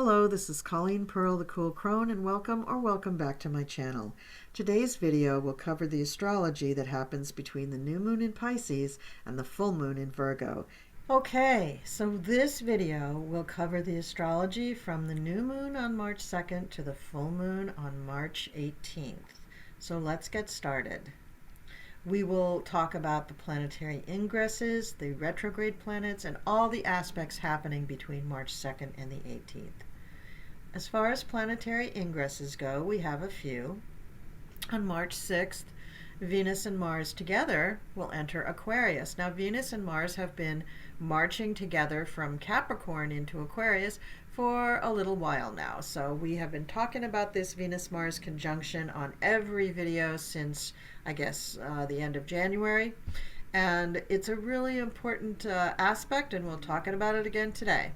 Hello, this is Colleen Pearl, the Cool Crone, and welcome back to my channel. Today's video will cover the astrology that happens between the new moon in Pisces and the full moon in Virgo. Okay, so this video will cover the astrology from the new moon on March 2nd to the full moon on March 18th. So let's get started. We will talk about the planetary ingresses, the retrograde planets, and all the aspects happening between March 2nd and the 18th. As far as planetary ingresses go, we have a few. On March 6th, Venus and Mars together will enter Aquarius. Now, Venus and Mars have been marching together from Capricorn into Aquarius for a little while now. So we have been talking about this Venus-Mars conjunction on every video since, I guess, the end of January. And it's a really important aspect, and we'll talk about it again today.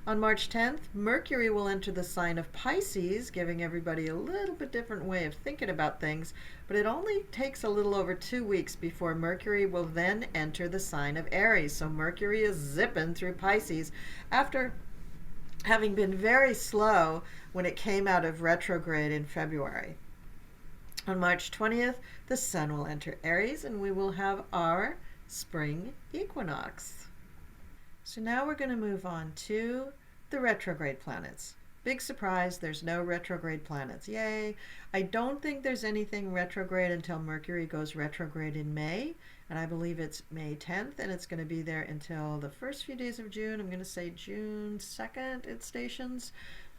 On March 10th, Mercury will enter the sign of Pisces, giving everybody a little bit different way of thinking about things, but it only takes a little over 2 weeks before Mercury will then enter the sign of Aries. So Mercury is zipping through Pisces after having been very slow when it came out of retrograde in February. On March 20th, the Sun will enter Aries and we will have our spring equinox. So now we're going to move on to the retrograde planets. Big surprise, there's no retrograde planets. Yay! I don't think there's anything retrograde until Mercury goes retrograde in May, and I believe it's May 10th, and it's going to be there until the first few days of June. I'm going to say June 2nd it stations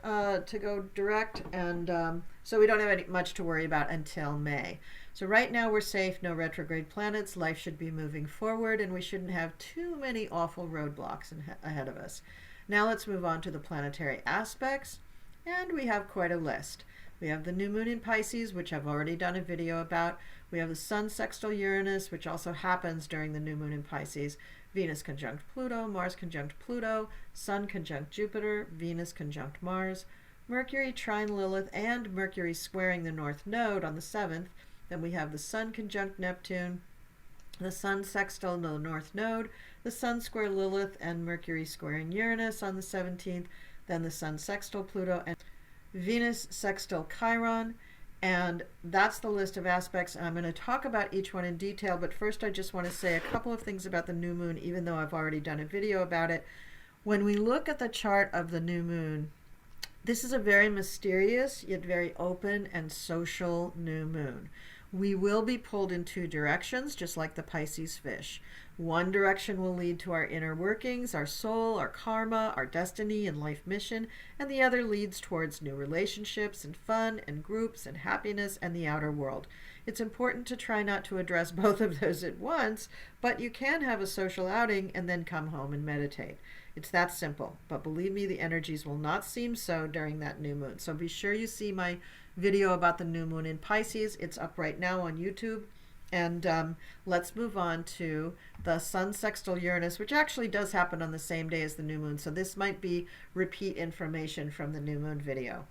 to go direct, and so we don't have much to worry about until May. So right now we're safe, no retrograde planets, life should be moving forward, and we shouldn't have too many awful roadblocks ahead of us. Now let's move on to the planetary aspects, and we have quite a list. We have the new moon in Pisces, which I've already done a video about. We have the Sun sextile Uranus, which also happens during the new moon in Pisces. Venus conjunct Pluto, Mars conjunct Pluto, Sun conjunct Jupiter, Venus conjunct Mars, Mercury trine Lilith, and Mercury squaring the North Node on the 7th. Then we have the Sun conjunct Neptune, the Sun sextile the North Node, the Sun square Lilith, and Mercury squaring Uranus on the 17th. Then the Sun sextile Pluto and Venus sextile Chiron. And that's the list of aspects. And I'm going to talk about each one in detail, but first I just want to say a couple of things about the new moon, even though I've already done a video about it. When we look at the chart of the new moon, this is a very mysterious yet very open and social new moon. We will be pulled in two directions, just like the Pisces fish. One direction will lead to our inner workings, our soul, our karma, our destiny and life mission, and the other leads towards new relationships and fun and groups and happiness and the outer world. It's important to try not to address both of those at once, but you can have a social outing and then come home and meditate. It's that simple, but believe me, the energies will not seem so during that new moon. So be sure you see my video about the new moon in Pisces. It's up right now on YouTube. And let's move on to the Sun sextile Uranus, which actually does happen on the same day as the new moon. So this might be repeat information from the new moon video.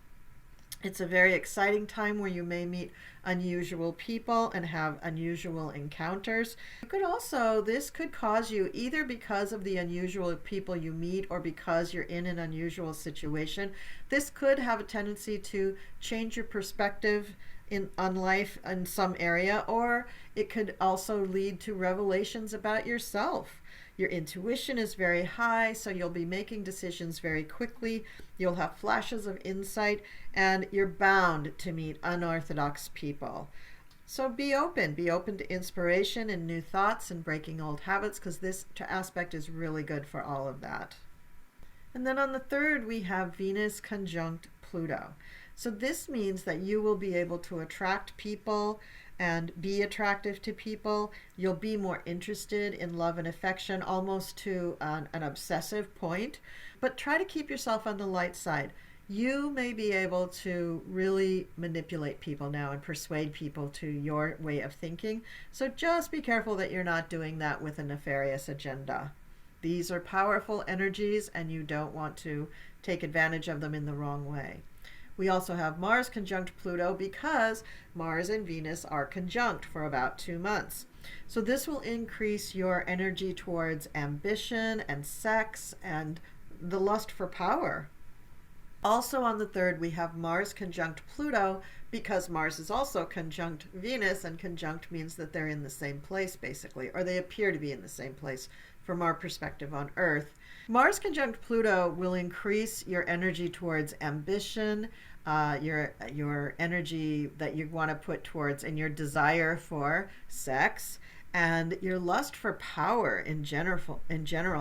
It's a very exciting time where you may meet unusual people and have unusual encounters. This could cause you, either because of the unusual people you meet or because you're in an unusual situation, this could have a tendency to change your perspective on life in some area, or it could also lead to revelations about yourself. Your intuition is very high, so you'll be making decisions very quickly. You'll have flashes of insight, and you're bound to meet unorthodox people. So be open to inspiration and new thoughts and breaking old habits, because this aspect is really good for all of that. And then on the 3rd, we have Venus conjunct Pluto. So this means that you will be able to attract people and be attractive to people. You'll be more interested in love and affection, almost to an obsessive point, but try to keep yourself on the light side. You may be able to really manipulate people now and persuade people to your way of thinking. So just be careful that you're not doing that with a nefarious agenda. These are powerful energies and you don't want to take advantage of them in the wrong way. We also have Mars conjunct Pluto because Mars and Venus are conjunct for about 2 months. So this will increase your energy towards ambition and sex and the lust for power. Also on the 3rd, we have Mars conjunct Pluto, because Mars is also conjunct Venus, and conjunct means that they're in the same place, basically, or they appear to be in the same place from our perspective on Earth. Mars conjunct Pluto will increase your energy towards ambition, your energy that you want to put towards, and your desire for sex, and your lust for power in general.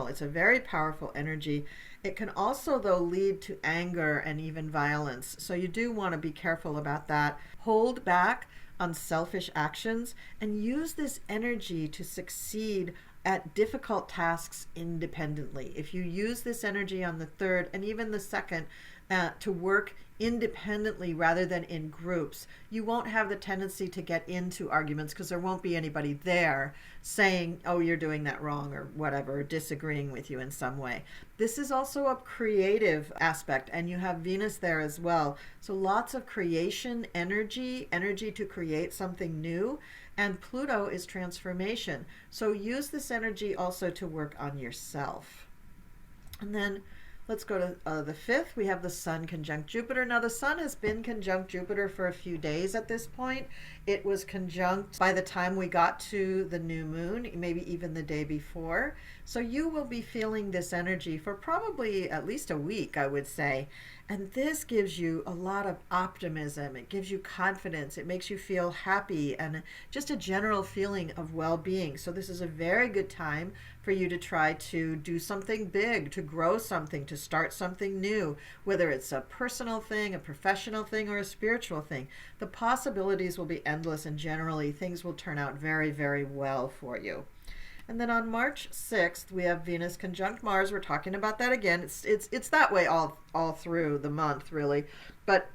It's a very powerful energy. It can also, though, lead to anger and even violence. So you do want to be careful about that. Hold back on selfish actions and use this energy to succeed at difficult tasks independently. If you use this energy on the 3rd and even the 2nd to work independently rather than in groups, you won't have the tendency to get into arguments, because there won't be anybody there saying, oh, you're doing that wrong or whatever, disagreeing with you in some way. This is also a creative aspect, and you have Venus there as well. So lots of creation energy to create something new. And Pluto is transformation. So use this energy also to work on yourself. And then let's go to the 5th. We have the Sun conjunct Jupiter. Now the Sun has been conjunct Jupiter for a few days at this point. It was conjunct by the time we got to the new moon, maybe even the day before. So you will be feeling this energy for probably at least a week, I would say. And this gives you a lot of optimism. It gives you confidence. It makes you feel happy and just a general feeling of well-being. So this is a very good time for you to try to do something big, to grow something, to start something new, whether it's a personal thing, a professional thing, or a spiritual thing. The possibilities will be endless, and generally things will turn out very, very well for you. And then on March 6th, we have Venus conjunct Mars. We're talking about that again. It's that way all through the month, really. But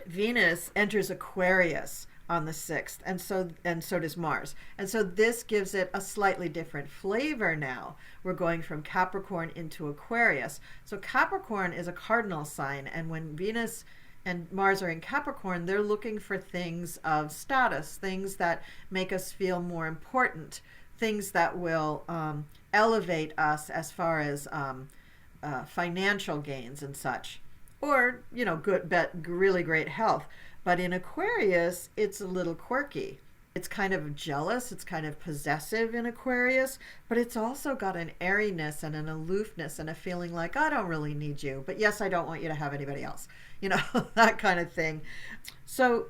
Venus enters Aquarius on the 6th, and so does Mars. And so this gives it a slightly different flavor now. We're going from Capricorn into Aquarius. So Capricorn is a cardinal sign, and when Venus and Mars are in Capricorn, they're looking for things of status, things that make us feel more important, things that will elevate us as far as financial gains and such, or really great health. But in Aquarius, it's a little quirky. It's kind of jealous, it's kind of possessive in Aquarius, but it's also got an airiness and an aloofness and a feeling like, I don't really need you, but yes, I don't want you to have anybody else, that kind of thing. So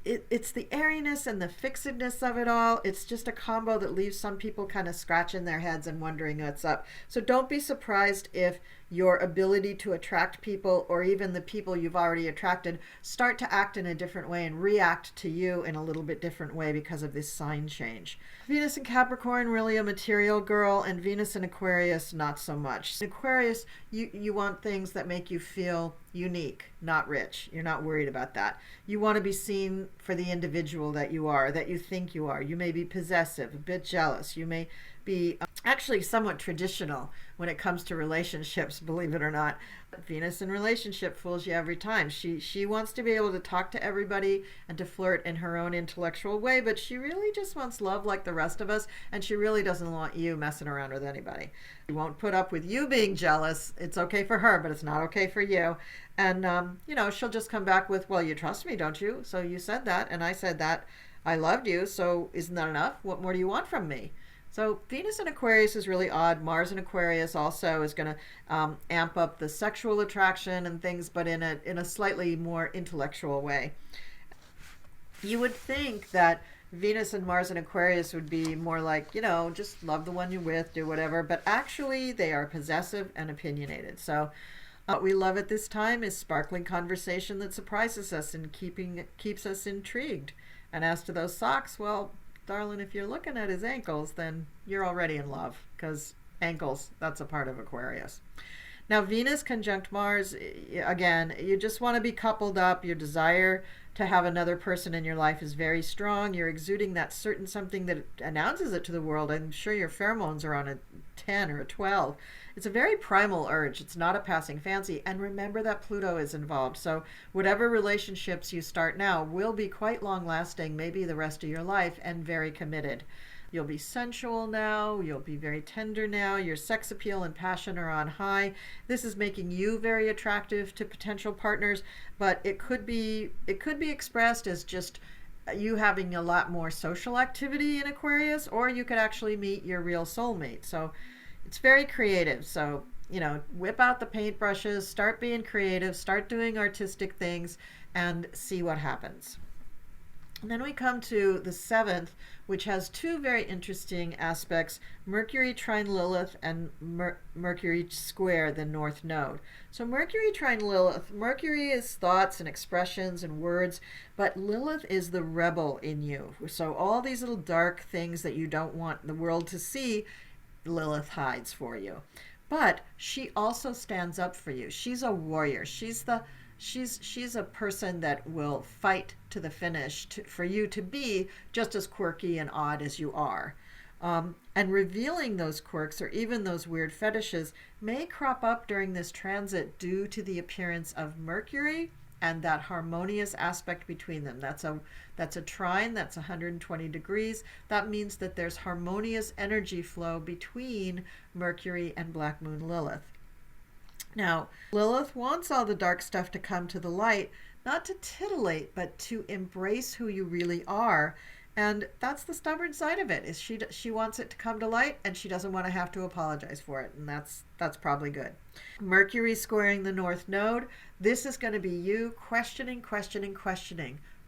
it's the airiness and the fixedness of it all. It's just a combo that leaves some people kind of scratching their heads and wondering what's up. So don't be surprised if your ability to attract people, or even the people you've already attracted, start to act in a different way and react to you in a little bit different way because of this sign change. Venus in Capricorn, really a material girl, and Venus in Aquarius, not so much. In Aquarius, you want things that make you feel unique, not rich. You're not worried about that. You want to be seen for the individual that you are, that you think you are. You may be possessive, a bit jealous. You may be actually somewhat traditional when it comes to relationships, believe it or not. Venus in relationship fools you every time. She wants to be able to talk to everybody and to flirt in her own intellectual way, but she really just wants love like the rest of us, and she really doesn't want you messing around with anybody. She won't put up with you being jealous. It's okay for her, but it's not okay for you. And she'll just come back with, well, you trust me, don't you? So you said that, and I said that. I loved you, so isn't that enough? What more do you want from me? So Venus in Aquarius is really odd. Mars in Aquarius also is going to amp up the sexual attraction and things, but in a slightly more intellectual way. You would think that Venus and Mars in Aquarius would be more like, just love the one you're with, do whatever, but actually they are possessive and opinionated. So what we love at this time is sparkling conversation that surprises us and keeps us intrigued. And as to those socks, well, darling, if you're looking at his ankles, then you're already in love, because ankles, that's a part of Aquarius. Now, Venus conjunct Mars, again, you just want to be coupled up. Your desire to have another person in your life is very strong. You're exuding that certain something that announces it to the world. I'm sure your pheromones are on a 10 or a 12. It's a very primal urge. It's not a passing fancy. And remember that Pluto is involved. So whatever relationships you start now will be quite long lasting, maybe the rest of your life, and very committed. You'll be sensual now. You'll be very tender now. Your sex appeal and passion are on high. This is making you very attractive to potential partners, but it could be expressed as just you having a lot more social activity in Aquarius, or you could actually meet your real soulmate. So it's very creative. So, whip out the paintbrushes, start being creative, start doing artistic things, and see what happens. And then we come to the 7th, which has two very interesting aspects: Mercury trine Lilith and Mercury square the North Node. So Mercury trine Lilith, Mercury is thoughts and expressions and words, but Lilith is the rebel in you. So all these little dark things that you don't want the world to see, Lilith hides for you. But she also stands up for you. She's a warrior. She's a person that will fight to the finish for you to be just as quirky and odd as you are. And revealing those quirks or even those weird fetishes may crop up during this transit due to the appearance of Mercury and that harmonious aspect between them. That's a trine, that's 120 degrees. That means that there's harmonious energy flow between Mercury and Black Moon Lilith. Now, Lilith wants all the dark stuff to come to the light, not to titillate, but to embrace who you really are. And that's the stubborn side of it, is she wants it to come to light, and she doesn't want to have to apologize for it. And that's probably good. Mercury squaring the North Node. This is going to be you questioning.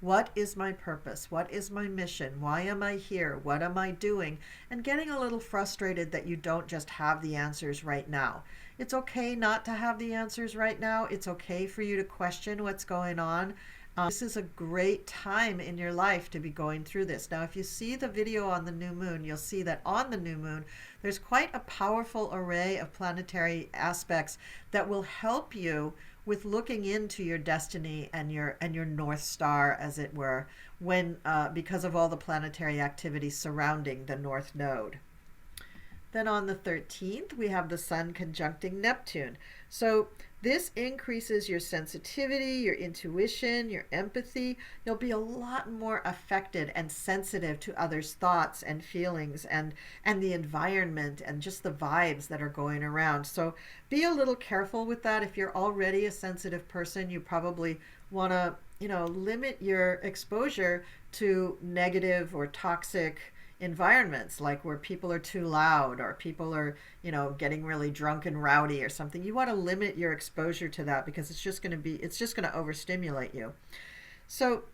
What is my purpose? What is my mission? Why am I here? What am I doing? And getting a little frustrated that you don't just have the answers right now. It's okay not to have the answers right now. It's okay for you to question what's going on. This is a great time in your life to be going through this. Now, if you see the video on the new moon, you'll see that on the new moon, there's quite a powerful array of planetary aspects that will help you with looking into your destiny and your North Star, as it were, when because of all the planetary activity surrounding the North Node. Then on the 13th, we have the Sun conjuncting Neptune. So this increases your sensitivity, your intuition, your empathy. You'll be a lot more affected and sensitive to others' thoughts and feelings and the environment and just the vibes that are going around. So be a little careful with that. If you're already a sensitive person, you probably want to, limit your exposure to negative or toxic environments, like where people are too loud or people are, getting really drunk and rowdy or something. You want to limit your exposure to that, because it's just going to overstimulate you. So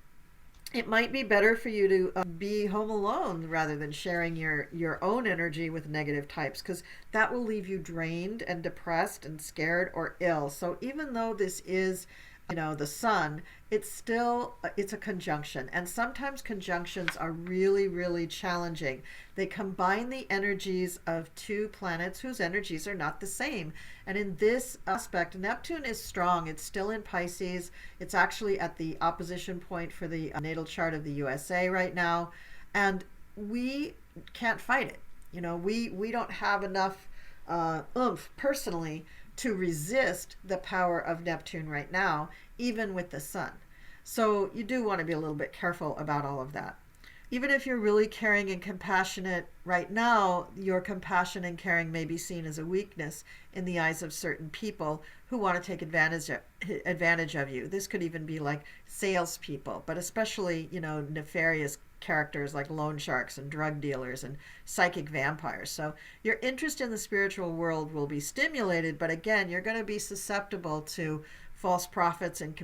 it might be better for you to be home alone rather than sharing your own energy with negative types, because that will leave you drained and depressed and scared or ill. So even though this is the sun, it's a conjunction, and sometimes conjunctions are really, really challenging. They combine the energies of two planets whose energies are not the same. And in this aspect, Neptune is strong. It's still in Pisces. It's actually at the opposition point for the natal chart of the USA right now, and we can't fight it. We don't have enough oomph personally to resist the power of Neptune right now, even with the sun. So you do want to be a little bit careful about all of that. Even if you're really caring and compassionate right now, your compassion and caring may be seen as a weakness in the eyes of certain people who want to take advantage of you. This could even be like salespeople, but especially, nefarious characters like loan sharks and drug dealers and psychic vampires. So your interest in the spiritual world will be stimulated, but again, you're going to be susceptible to false prophets and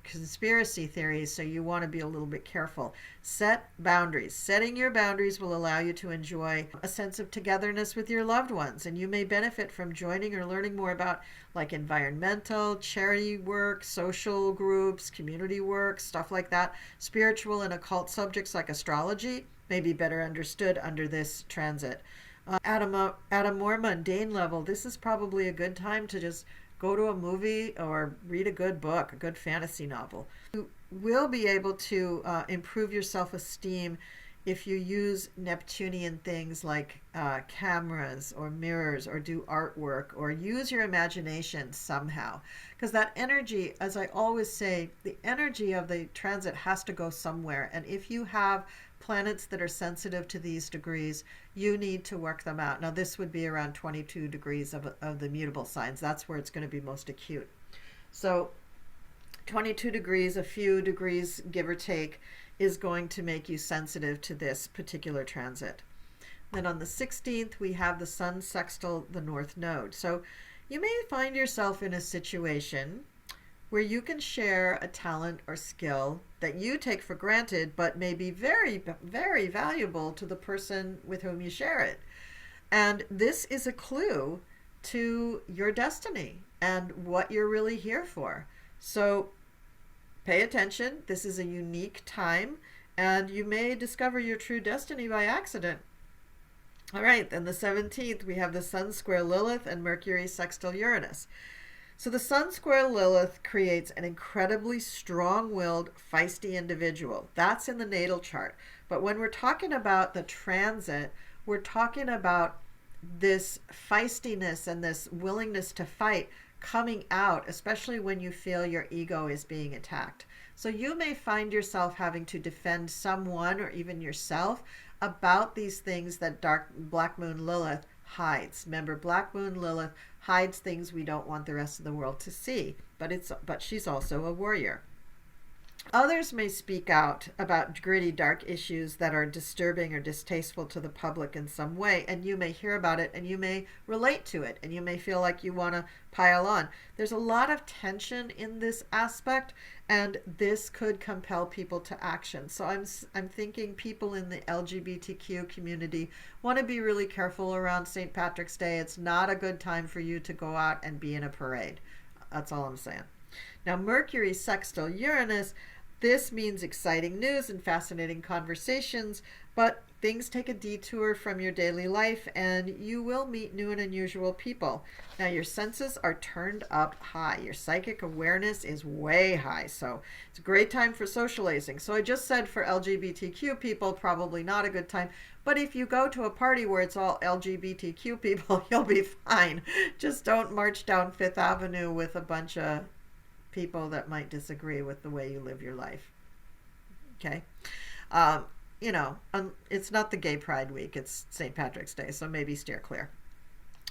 conspiracy theories, so you want to be a little bit careful. Set boundaries. Setting your boundaries will allow you to enjoy a sense of togetherness with your loved ones, and you may benefit from joining or learning more about like environmental, charity work, social groups, community work, stuff like that. Spiritual and occult subjects like astrology may be better understood under this transit. At a more mundane level, this is probably a good time to just go to a movie or read a good book, a good fantasy novel. You will be able to improve your self-esteem if you use Neptunian things like cameras or mirrors or do artwork or use your imagination somehow. Because that energy, as I always say, the energy of the transit has to go somewhere. And if you have planets that are sensitive to these degrees, you need to work them out. Now, this would be around 22 degrees of the mutable signs. That's where it's going to be most acute. So 22 degrees, a few degrees, give or take, is going to make you sensitive to this particular transit. Then on the 16th, we have the Sun sextile the North Node. So you may find yourself in a situation where you can share a talent or skill that you take for granted, but may be very, very valuable to the person with whom you share it. And this is a clue to your destiny and what you're really here for. So pay attention. This is a unique time, and you may discover your true destiny by accident. All right, then the 17th, we have the Sun square Lilith and Mercury sextile Uranus. So the Sun square Lilith creates an incredibly strong-willed, feisty individual. That's in the natal chart. But when we're talking about the transit, we're talking about this feistiness and this willingness to fight coming out, especially when you feel your ego is being attacked. So you may find yourself having to defend someone or even yourself about these things that Black Moon Lilith hides. Remember, Black Moon Lilith hides things we don't want the rest of the world to see, but she's also a warrior. Others may speak out about gritty, dark issues that are disturbing or distasteful to the public in some way, and you may hear about it and you may relate to it and you may feel like you want to pile on. There's a lot of tension in this aspect, and this could compel people to action. So I'm thinking people in the LGBTQ community want to be really careful around St. Patrick's Day. It's not a good time for you to go out and be in a parade. That's all I'm saying. Now, Mercury sextile Uranus, this means exciting news and fascinating conversations, but things take a detour from your daily life and you will meet new and unusual people. Now, your senses are turned up high. Your psychic awareness is way high, so it's a great time for socializing. So I just said for LGBTQ people, probably not a good time, but if you go to a party where it's all LGBTQ people, you'll be fine. Just don't march down Fifth Avenue with a bunch of people that might disagree with the way you live your life. Okay. It's not the Gay Pride Week, it's St. Patrick's Day, so maybe steer clear.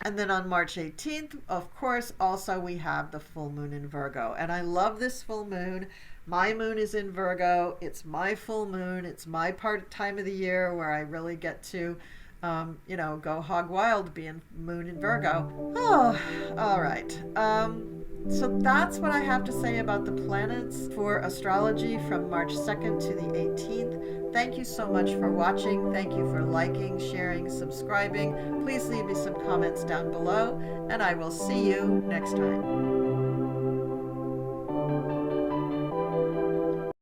And then on March 18th, of course, also we have the full moon in Virgo. And I love this full moon. My moon is in Virgo. It's my full moon. It's my time of the year where I really get to go hog wild being moon in Virgo. Oh, all right. So that's what I have to say about the planets for astrology from March 2nd to the 18th. Thank you so much for watching. Thank you for liking, sharing, subscribing. Please leave me some comments down below, and I will see you next time.